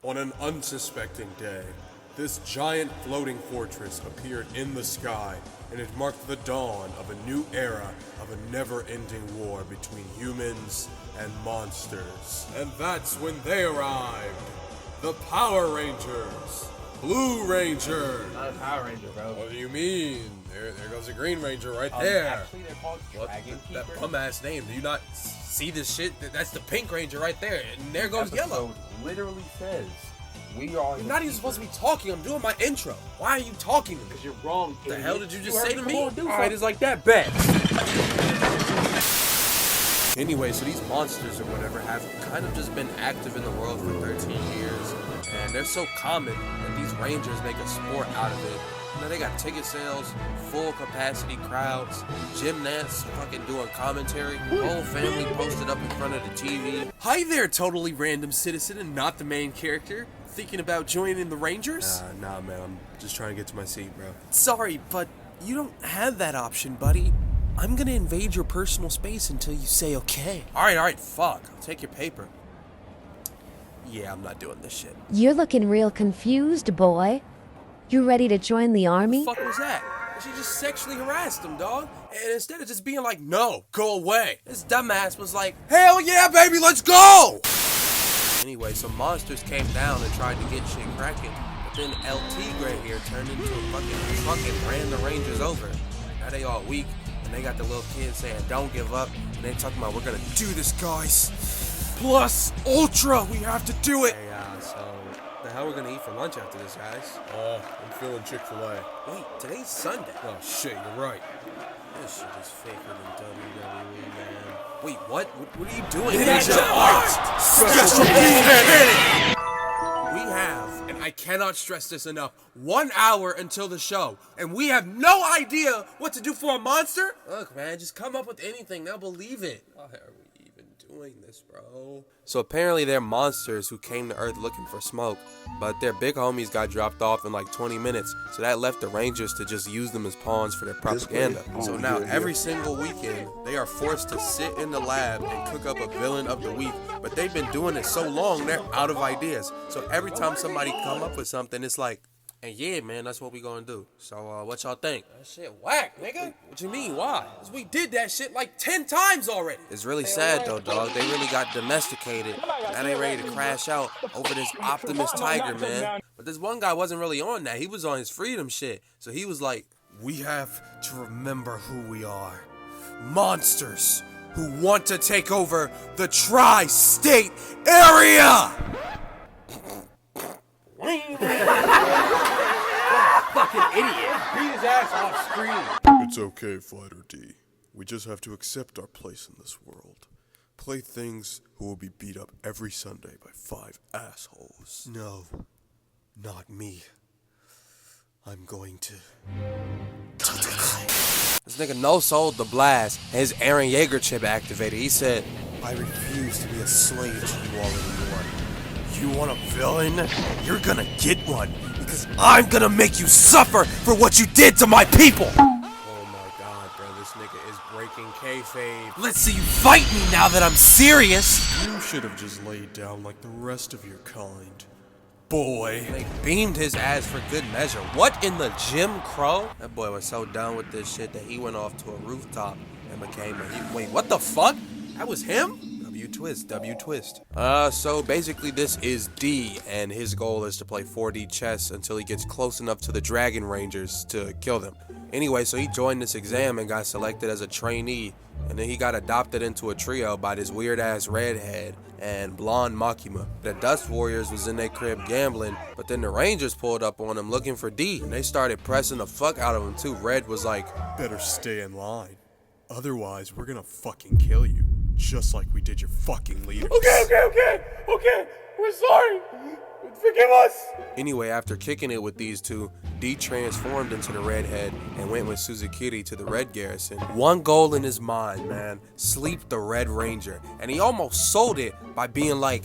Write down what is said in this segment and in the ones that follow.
On an unsuspecting day, this giant floating fortress appeared in the sky, and it marked the dawn of a new era of a never-ending war between humans and monsters. And that's when they arrived. The Power Rangers. Blue Ranger. Not a Power Ranger, bro. What do you mean? There goes the Green Ranger right there. Actually, they're called Dragon Keepers. That bum-ass name. Do you not see this shit? That's the Pink Ranger right there. And there goes Yellow. Literally says, we are... You're not even supposed to be talking. I'm doing my intro. Why are you talking to me? Because you're wrong, What the hell did you just say to me? Alright, it's like that, bet. Anyway, so these monsters or whatever have kind of just been active in the world for 13 years. And they're so common that these Rangers make a sport out of it. You know, they got ticket sales, full capacity crowds, gymnasts fucking doing commentary, whole family posted up in front of the TV. Hi there, totally random citizen and not the main character. Thinking about joining the Rangers? Nah, man, I'm just trying to get to my seat, bro. Sorry, but you don't have that option, buddy. I'm gonna invade your personal space until you say okay. Alright, fuck. I'll take your paper. Yeah, I'm not doing this shit. You're looking real confused, boy. You ready to join the army? What the fuck was that? She just sexually harassed him, dog. And instead of just being like, no, go away, this dumbass was like, hell yeah, baby, let's go! Anyway, some monsters came down and tried to get shit cracking. But then LT Gray here turned into a fucking truck and ran the Rangers over. Now they all weak. And they got the little kids saying, don't give up. And they talking about, we're gonna do this, guys. Plus, Ultra, we have to do it. Hey, so, the hell we're gonna eat for lunch after this, guys? I'm feeling Chick-fil-A. Wait, today's Sunday. Oh, shit, you're right. This shit is faker than WWE, man. Wait, what? What are you doing? Ninja Art! Special We have, and I cannot stress this enough, 1 hour until the show, and we have no idea what to do for a monster? Look, man, just come up with anything. They'll believe it. Why are we even doing this, bro? So apparently they're monsters who came to Earth looking for smoke, but their big homies got dropped off in like 20 minutes, so that left the Rangers to just use them as pawns for their propaganda. So now every single weekend, they are forced to sit in the lab and cook up a villain of the week, but they've been doing it so long, they're out of ideas. So every time somebody come up with something, it's like, and yeah, man, that's what we gonna do. So, what y'all think? That shit whack, nigga. What you mean, why? Because we did that shit like 10 times already. It's really sad, though, dog. They really got domesticated. Now they ready to crash out over this Optimus Tiger, man. But this one guy wasn't really on that. He was on his freedom shit. So he was like, we have to remember who we are. Monsters who want to take over the tri-state area! Fucking idiot. Beat his ass off screen. It's okay, Fighter D. We just have to accept our place in this world. Play things who will be beat up every Sunday by 5 assholes. No, not me. I'm going to... This nigga no-sold the blast, and his Aaron Yeager chip activated. He said, I refuse to be a slave to you all anymore. You want a villain? You're gonna get one, because I'm gonna make you suffer for what you did to my people! Oh my god, bro, this nigga is breaking kayfabe. Let's see you fight me now that I'm serious! You should have just laid down like the rest of your kind. Boy. They beamed his ass for good measure. What in the Jim Crow? That boy was so done with this shit that he went off to a rooftop and became a... Wait, what the fuck? That was him? W twist. So basically this is D, and his goal is to play 4D chess until he gets close enough to the Dragon Rangers to kill them. Anyway, so he joined this exam and got selected as a trainee, and then he got adopted into a trio by this weird-ass redhead and blonde Makima. The Dust Warriors was in their crib gambling, but then the Rangers pulled up on him looking for D, and they started pressing the fuck out of him too. Red was like, better stay in line, otherwise we're gonna fucking kill you. Just like we did your fucking leaders. Okay. We're sorry. Forgive us. Anyway, after kicking it with these two, D transformed into the redhead and went with Suzukiri to the Red Garrison. One goal in his mind, man. Sleep the Red Ranger. And he almost sold it by being like,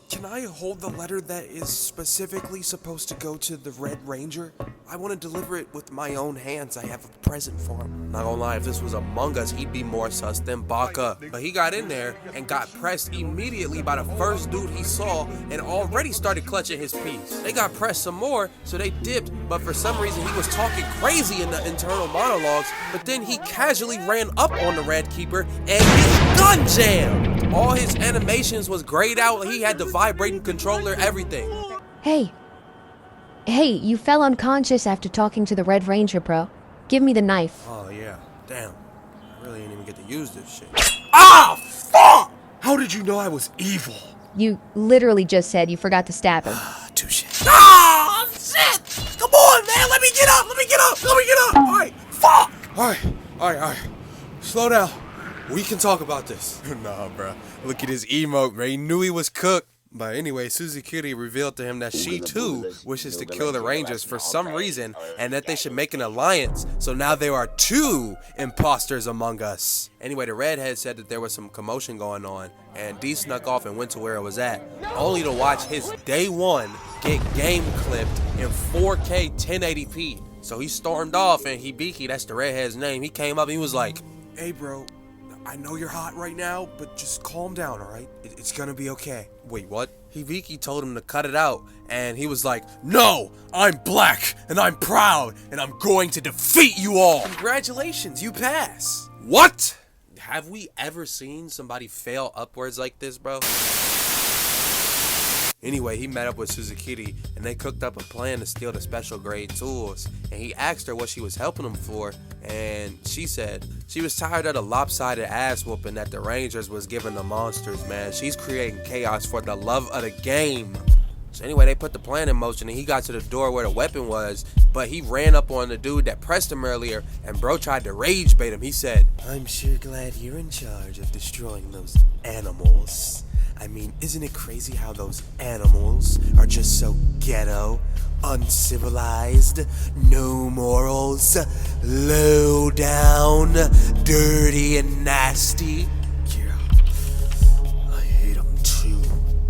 Can I hold the letter that is specifically supposed to go to the Red Ranger? I want to deliver it with my own hands. I have a present for him. Not gonna lie, if this was Among Us, he'd be more sus than Baka. But he got in there and got pressed immediately by the first dude he saw and already started clutching his piece. They got pressed some more, so they dipped, but for some reason he was talking crazy in the internal monologues, but then he casually ran up on the Red Keeper and his gun jammed. All his animations was grayed out. He had the vibrating controller, everything. Hey, you fell unconscious after talking to the Red Ranger, bro. Give me the knife. Oh, yeah. Damn. I really ain't even get to use this shit. Ah, fuck! How did you know I was evil? You literally just said you forgot to stab him. Touche. Ah, shit! Come on, man! Let me get up! Alright, fuck! Alright. Slow down. We can talk about this. Nah, bro. Look at his emote, man. He knew he was cooked. But anyway, Suzukiri revealed to him that she too wishes to kill the Rangers for some reason and that they should make an alliance. So now there are 2 imposters among us. Anyway, the redhead said that there was some commotion going on and D snuck off and went to where it was at, only to watch his day 1 get game clipped in 4K 1080p. So he stormed off and Hibiki, that's the redhead's name, he came up and he was like, "Hey bro, I know you're hot right now, but just calm down, alright? It's gonna be okay." Wait, what? Hibiki told him to cut it out, and he was like, "No! I'm black, and I'm proud, and I'm going to defeat you all! Congratulations, you pass!" What? Have we ever seen somebody fail upwards like this, bro? Anyway, he met up with Suzukiri, and they cooked up a plan to steal the special grade tools, and he asked her what she was helping him for, and she said she was tired of the lopsided ass whooping that the Rangers was giving the monsters, man. She's creating chaos for the love of the game. So anyway, they put the plan in motion, and he got to the door where the weapon was, but he ran up on the dude that pressed him earlier, and bro tried to rage bait him. He said, "I'm sure glad you're in charge of destroying those animals. I mean, isn't it crazy how those animals are just so ghetto, uncivilized, no morals, low down, dirty and nasty? Yeah, I hate them too.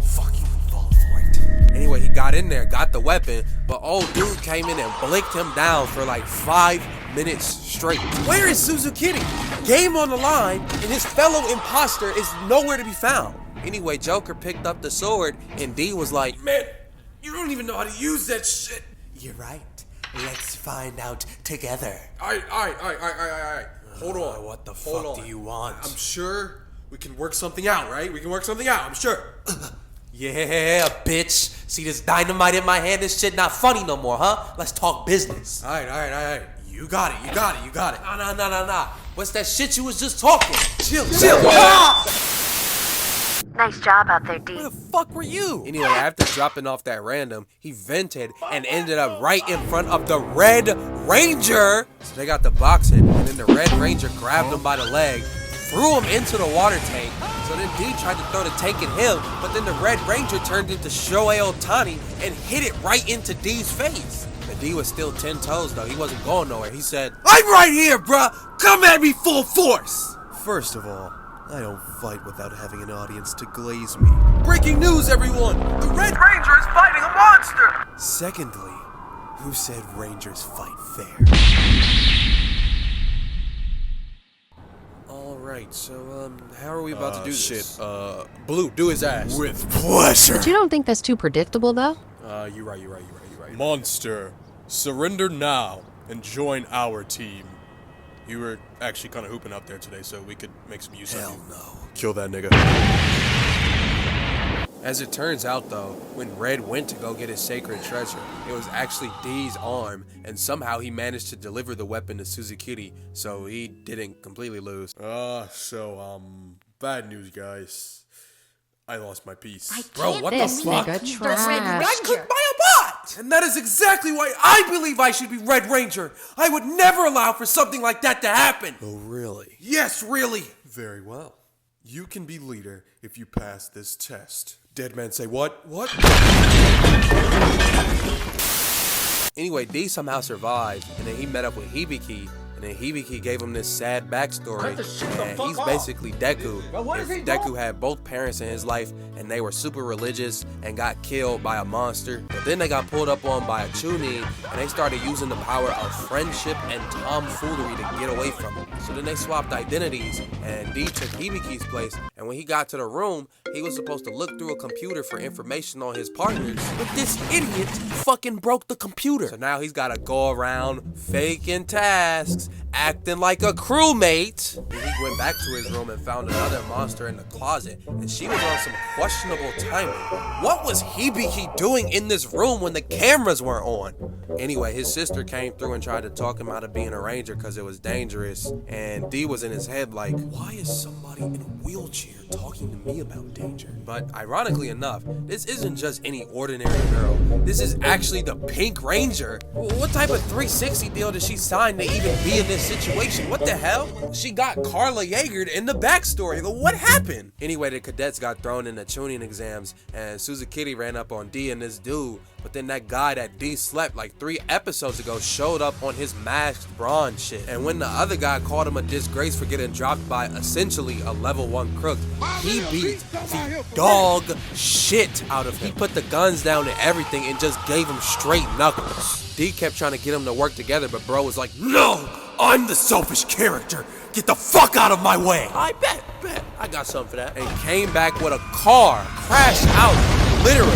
Fucking fall for it." Anyway, he got in there, got the weapon, but old dude came in and blinked him down for like 5 minutes straight. Where is Suzukiri? Game on the line, and his fellow imposter is nowhere to be found. Anyway, Joker picked up the sword, and D was like, "Man, you don't even know how to use that shit." "You're right. Let's find out together." Alright. Hold on. What the fuck do you want? I'm sure we can work something out, right? I'm sure. Yeah, bitch. See this dynamite in my hand? This shit not funny no more, huh? Let's talk business. Alright. You got it. Nah. What's that shit you was just talking? Chill. Nice job out there, D. Where the fuck were you? Anyway, after dropping off that random, he vented and ended up right in front of the Red Ranger. So they got the boxing, and then the Red Ranger grabbed him by the leg, threw him into the water tank. So then D tried to throw the tank at him, but then the Red Ranger turned into Shohei Ohtani and hit it right into D's face. But D was still 10 toes though, he wasn't going nowhere. He said, "I'm right here, bruh! Come at me full force!" First of all, I don't fight without having an audience to glaze me. Breaking news, everyone! The Red Ranger is fighting a monster! Secondly, who said Rangers fight fair? Alright, so, how are we about to do this? Blue, do his ass. With pleasure! But you don't think that's too predictable, though? You're right. Monster, surrender now and join our team. You were actually kind of hooping out there today, so we could make some use of you. Hell no. Kill that nigga. As it turns out, though, when Red went to go get his sacred treasure, it was actually D's arm, and somehow he managed to deliver the weapon to Suzukiri, so he didn't completely lose. Bad news, guys. I lost my piece. Bro, what the This fuck? nigga trash. I could buy a bot! And that is exactly why I believe I should be Red Ranger. I would never allow for something like that to happen. Oh, really? Yes, really. Very well. You can be leader if you pass this test. Dead man say what? What? Anyway, D somehow survived, and then he met up with Hibiki, And then Hibiki gave him this sad backstory, and he's off. basically Deku. Bro, what is he Deku doing? had both parents in his life, and they were super religious and got killed by a monster. But then they got pulled up on by a Chunin, and they started using the power of friendship and tomfoolery to get away from him. So then they swapped identities, and D took Hibiki's place, and when he got to the room, he was supposed to look through a computer for information on his partners, but this idiot fucking broke the computer. So now he's gotta go around faking tasks, acting like a crewmate. Then he went back to his room and found another monster in the closet, and she was on some questionable timing. What was Hibiki doing in this room when the cameras weren't on? Anyway, his sister came through and tried to talk him out of being a ranger because it was dangerous, and D was in his head like, why is somebody in a wheelchair talking to me about danger? But ironically enough, this isn't just any ordinary girl. This is actually the Pink Ranger. What type of 360 deal did she sign to even be in this situation? What the hell? She got Carla Jaegered in the backstory. What happened? Anyway, the cadets got thrown in the tuning exams, and Suzukiri ran up on D and this dude. But then that guy that D slept like 3 episodes ago showed up on his masked bronze shit. And when the other guy called him a disgrace for getting dropped by essentially a level 1 crook, he beat the dog shit out of him. He put the guns down and everything and just gave him straight knuckles. D kept trying to get him to work together, but bro was like, no, I'm the selfish character. Get the fuck out of my way. I bet. I got something for that. And came back with a car, crashed out, literally.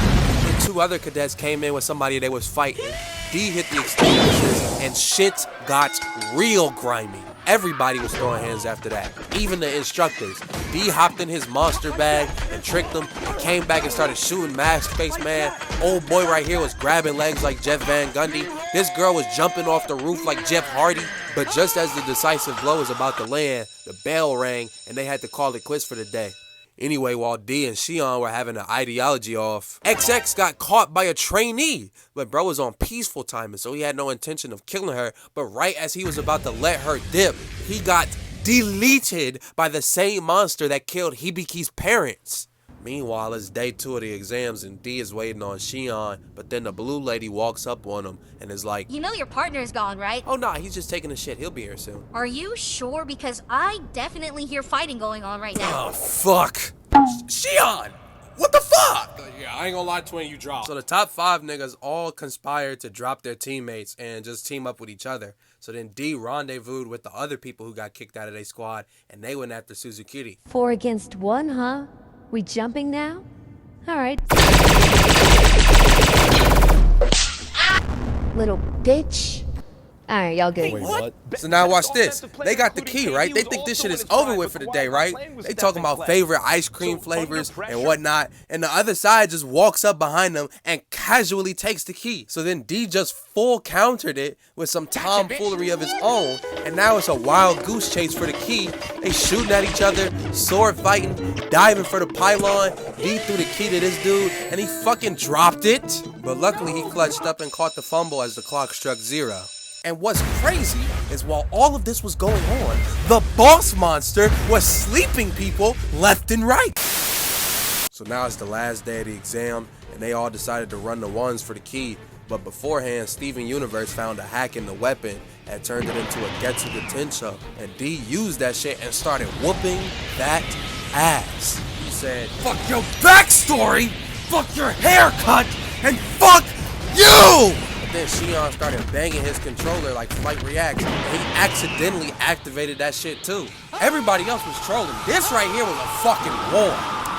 And 2 other cadets came in with somebody they was fighting. D hit the extinguishers and shit got real grimy. Everybody was throwing hands after that, even the instructors. D hopped in his monster bag and tricked them and came back and started shooting Masked Face Man. Old boy right here was grabbing legs like Jeff Van Gundy. This girl was jumping off the roof like Jeff Hardy. But just as the decisive blow was about to land, the bell rang and they had to call it quits for the day. Anyway, while D and Shion were having an ideology off, XX got caught by a trainee. But bro was on peaceful timing, so he had no intention of killing her. But right as he was about to let her dip, he got deleted by the same monster that killed Hibiki's parents. Meanwhile, it's day 2 of the exams and D is waiting on Shion, but then the blue lady walks up on him and is like, You know your partner's gone, right? oh nah, he's just taking a shit, he'll be here soon. Are you sure? Because I definitely hear fighting going on right now. Oh fuck. Shion! What the fuck? Yeah, I ain't gonna lie, Twin, you dropped. So the top 5 niggas all conspired to drop their teammates and just team up with each other. So then D rendezvoused with the other people who got kicked out of their squad, and they went after Suzukiri. 4 against 1, huh? We jumping now? Alright. Little bitch. Alright, y'all good. Wait, what? So now watch this. They got the key, right? They think this shit is over with for the day, right? They talking about favorite ice cream flavors and whatnot. And the other side just walks up behind them and casually takes the key. So then D just full countered it with some tomfoolery of his own. And now it's a wild goose chase for the key. They shooting at each other, sword fighting, diving for the pylon. D threw the key to this dude and he fucking dropped it. But luckily he clutched up and caught the fumble as the clock struck 0. And what's crazy is while all of this was going on, the boss monster was sleeping people left and right. So now it's the last day of the exam, and they all decided to run the ones for the key. But beforehand, Steven Universe found a hack in the weapon and turned it into a Getsuga Tensho. And D used that shit and started whooping that ass. He said, fuck your backstory, fuck your haircut, and fuck you! Then Shion started banging his controller like Flight Reacts, and he accidentally activated that shit too. Everybody else was trolling. This right here was a fucking war.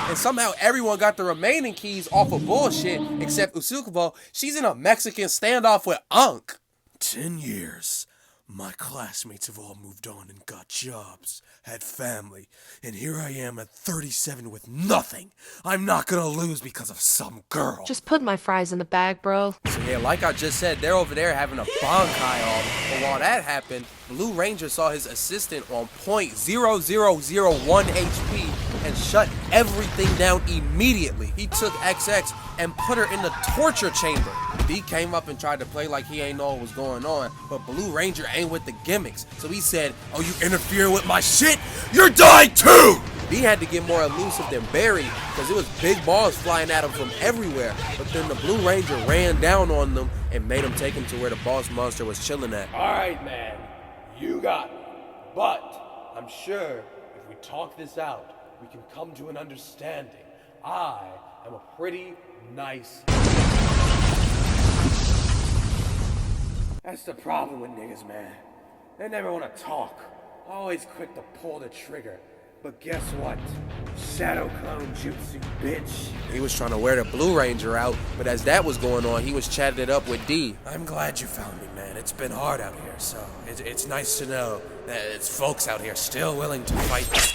And somehow everyone got the remaining keys off of bullshit, except Usukubo. She's in a Mexican standoff with Unk. 10 years. My classmates have all moved on and got jobs, had family, and here I am at 37 with nothing. I'm not gonna lose because of some girl. Just put my fries in the bag, bro. So yeah, like I just said, they're over there having a bankai off. But while that happened, Blue Ranger saw his assistant on .0001 HP and shut everything down immediately. He took XX and put her in the torture chamber. D came up and tried to play like he ain't know what was going on, but Blue Ranger ain't with the gimmicks. So he said, oh, you interfere with my shit? You're dying too! D had to get more elusive than Barry, because it was big balls flying at him from everywhere. But then the Blue Ranger ran down on them and made him take him to where the boss monster was chilling at. Alright, man. You got me. But I'm sure if we talk this out, we can come to an understanding. I am a pretty nice. That's the problem with niggas, man. They never want to talk. Always quick to pull the trigger. But guess what? Shadow clone jutsu, bitch. He was trying to wear the Blue Ranger out, but as that was going on, he was chatting it up with D. I'm glad you found me, man. It's been hard out here, so it's nice to know that it's folks out here still willing to fight.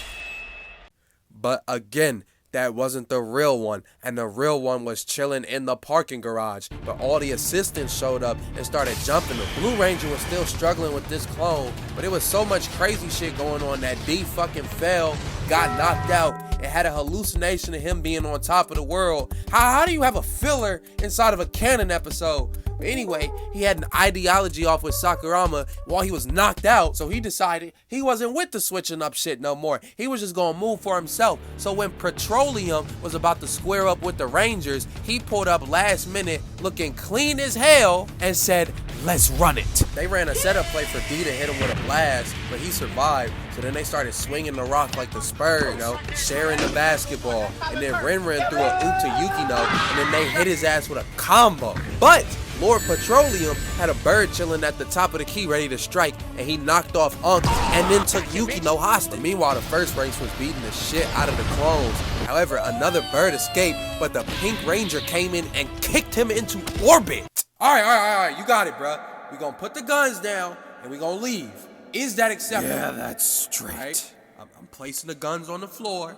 But again, that wasn't the real one, and the real one was chilling in the parking garage. But all the assistants showed up and started jumping. The Blue Ranger was still struggling with this clone, but it was so much crazy shit going on that D fucking fell, got knocked out, and had a hallucination of him being on top of the world. How do you have a filler inside of a canon episode? But anyway, he had an ideology off with Sakurama while he was knocked out, so he decided he wasn't with the switching up shit no more. He was just gonna move for himself. So when Petroleum was about to square up with the Rangers, he pulled up last minute looking clean as hell and said, "Let's run it." They ran a setup play for D to hit him with a blast, but he survived. So then they started swinging the rock like the Spurs, sharing the basketball. And then Ren threw a oop to Yukino, and then they hit his ass with a combo. But Lord Petroleum had a bird chilling at the top of the key ready to strike, and he knocked off Unk and then took Yukino hostage. Meanwhile, the first race was beating the shit out of the clones. However, another bird escaped, but the Pink Ranger came in and kicked him into orbit. All right, you got it, bruh. We gonna put the guns down, and we gonna leave. Is that acceptable? Yeah, that's straight. Right? I'm placing the guns on the floor.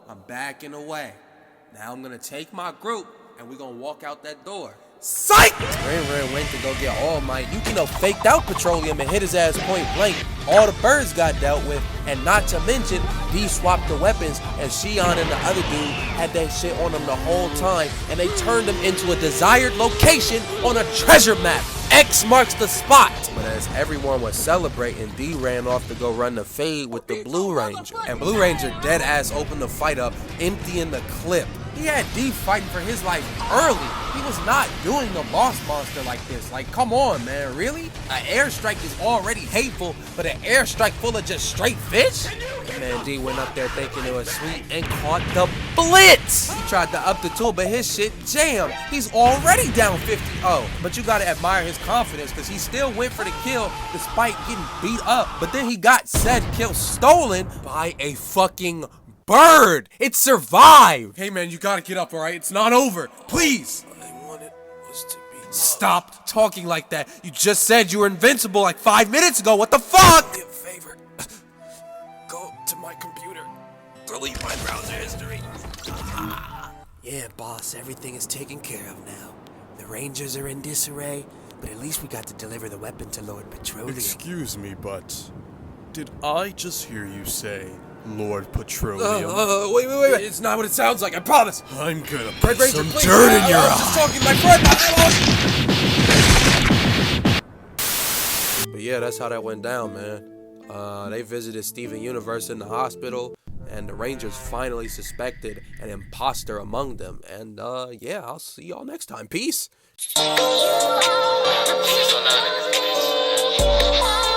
I'm backing away. Now I'm gonna take my group, and we gonna walk out that door. Psych! Ren went to go get All Might. Yukino faked out Petroleum and hit his ass point blank. All the birds got dealt with, and not to mention, D swapped the weapons, and Shion and the other dude had that shit on them the whole time, and they turned them into a desired location on a treasure map. X marks the spot. But as everyone was celebrating, D ran off to go run the fade with the Blue Ranger. And Blue Ranger dead ass opened the fight up, emptying the clip. He had D fighting for his life early. He was not doing the boss monster like this. Like, come on, man, really? An airstrike is already hateful, but an airstrike full of just straight fish? Man, D went up there thinking it was sweet and caught the blitz. He tried to up the tool, but his shit jammed. He's already down 50-0. But you gotta admire his confidence, because he still went for the kill despite getting beat up. But then he got said kill stolen by a fucking bird. It survived. Hey man, you gotta get up, alright? It's not over. Please. All I wanted was to be loved. Stop talking like that. You just said you were invincible like 5 minutes ago. What the fuck? Do me a favor. Go to my computer. Delete my browser history. Yeah, boss, everything is taken care of now. The Rangers are in disarray, but at least we got to deliver the weapon to Lord Petroleum. Excuse me, but did I just hear you say Lord Petroleum? Wait. It's not what it sounds like, I promise. I'm gonna Red put Ranger, some please. dirt in your I was eye. just talking to my friend. But yeah, that's how that went down, man. They visited Steven Universe in the hospital, and the Rangers finally suspected an imposter among them. And yeah, I'll see y'all next time. Peace. She's so not in this bitch.